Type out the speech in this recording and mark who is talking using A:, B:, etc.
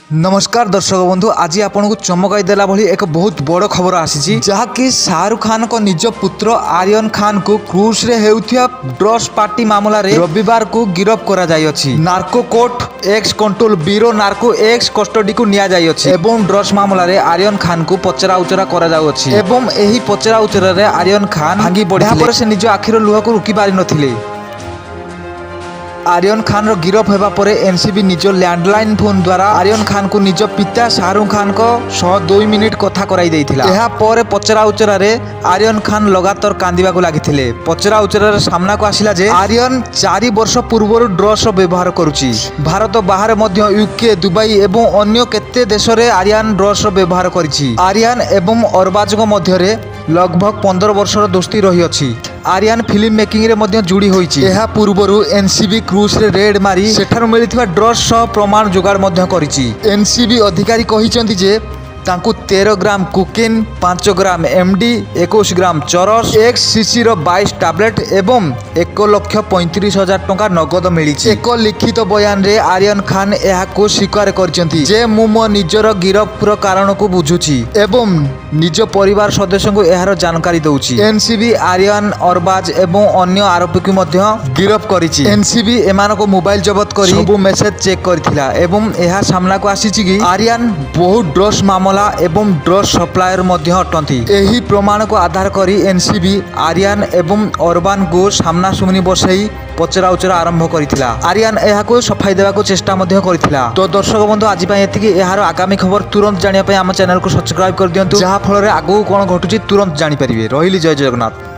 A: नमस्कार दर्शक बंधु, आज आपन को चमकाई देला भली एक बहुत बड़ खबर आसी जहाँकि शाहरुख खान को निज पुत्र आर्यन खान को क्रूज रे हेउथिया ड्रग्स पार्टी मामला रे रविवार को गिरफ्त करा जाय अछि। Narco court x control bureau narco x custody को निया जाय अछि एवं ड्रग्स मामला रे आर्यन खान को पचरा उचरा करा जाउ अछि एवं एही पचरा उचरा रे आर्यन खान भांगी पड़िथिले पर से निज आखिर लुह को रुकी पारि नथिले। आर्यन खान गिरफ होगा पर एनसीबी निज लैंडलाइन फोन द्वारा आर्यन खान को निज पिता शाहरुख खान को 2 मिनिट कथा कराई देइथिला। एहा पर पचरा उचरा रे आर्यन खान लगातार कांदिबा को लागिथिले। पचरा उचरा रे सामना को आसिला जे आर्यन 4 वर्ष पूर्व ड्रग्स व्यवहार करुची। भारत बाहर मध्य यूके दुबई एवं अन्य केते देश रे आर्यन ड्रग्स व्यवहार करिछि। आर्यन एवं अरबाजक मध्य रे लगभग 15 वर्षर दोस्ती रही अछि। आर्यन फिल्म मेकिंग रे मध्य जुड़ी होईछि। एहा पूर्वरु एनसीबी क्रूज रे रेड मारी सेठार मिलिथिबा ड्रग्स प्रमाण जोगाड़ मध्य करिछि। एनसीबी अधिकारी कहिसंति जे तांकु 13 ग्राम कोकेन, 5 ग्राम एमडी, 21 ग्राम चरस, 1 सीसी रो 22 टैबलेट एवं 1,35,000 टंका नगद मिलिछि। एक लिखित बयान रे आर्यन खान एहाको स्वीकार करचंती जे मु मो निजर गिरफ्तर कारण को बुझुछि एवं निज परिवार सदस्य को एहार जानकारी दउछि। एनसीबी आर्यन अरबाज एवं अन्य आरोपी को मध्य गिरफ्त करिछि। एनसीबी एमानको मोबाइल जब्त करी सब मेसेज चेक करथिला एवं एहा सामना को आसीछि कि आर्यन बहुत ड्रग्स मामला एवं ड्रग्स सप्लायर मध्य अटंती। एही प्रमाण को आधार करी एनसीबी आर्यन एवं अरबान को सामना सुमनी बसई पचरा उचरा आरंभ करिथिला। आर्यन एहाको सफाई देवा को चेष्टा मध्य करिथिला। तो दर्शक बंधु, आज पई एतिकी। एहार आगामी खबर तुरंत जानिया पई आम चैनल को सब्सक्राइब कर दियंतु, जहा फल रे आगु कोन घटुची तुरंत जानि परिबे। रहिली, जय जगन्नाथ।